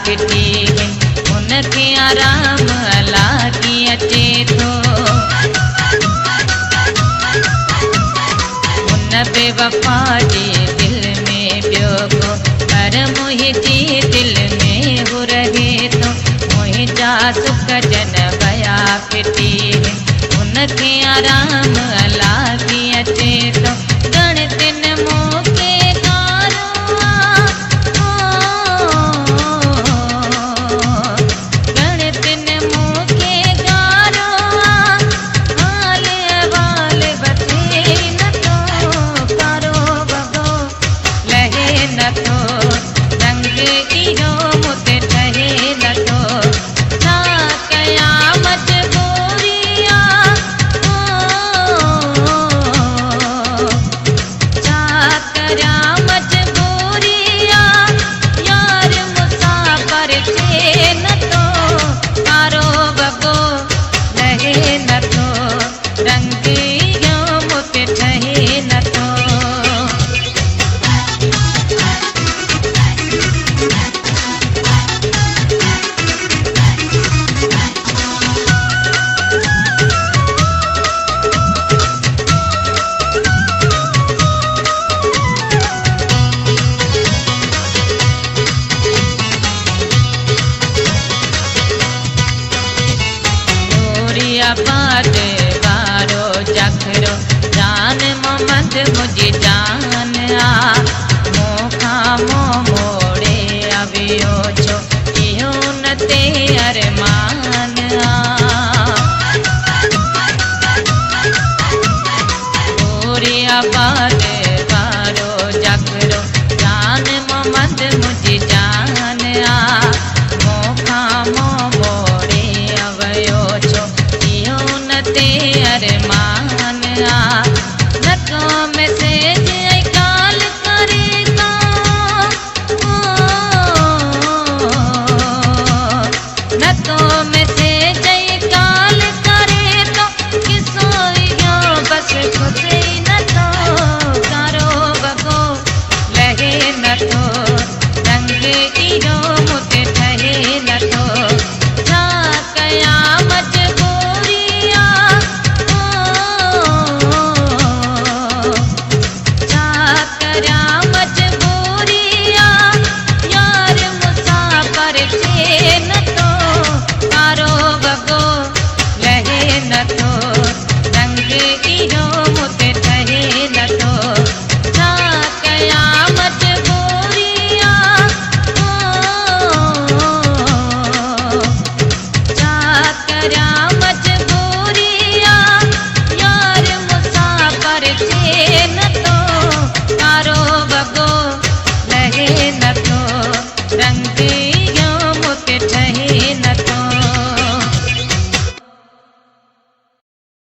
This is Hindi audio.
फिटी गई उनके आराम अल्लाह की अचे थो। उन बेवफा जे दिल में पियो को पर मुंहिंजे दिल में हो रहे थो। मुंहिंजा सुख जन बया फिटी गई उनके आराम अल्लाह की अचे थो। गणतिन मोके बात बारो जखरो जान मोहम्मद मुझे जान आ मोखा मोड़े अवियो छो इहो न ते अरमान आ बात बारो जखरो जान मोहम्मद मुझे जान आ मोखा मोड़े अवियो छो ते अरमान आ न तो मैसेज कॉल करे तो न तो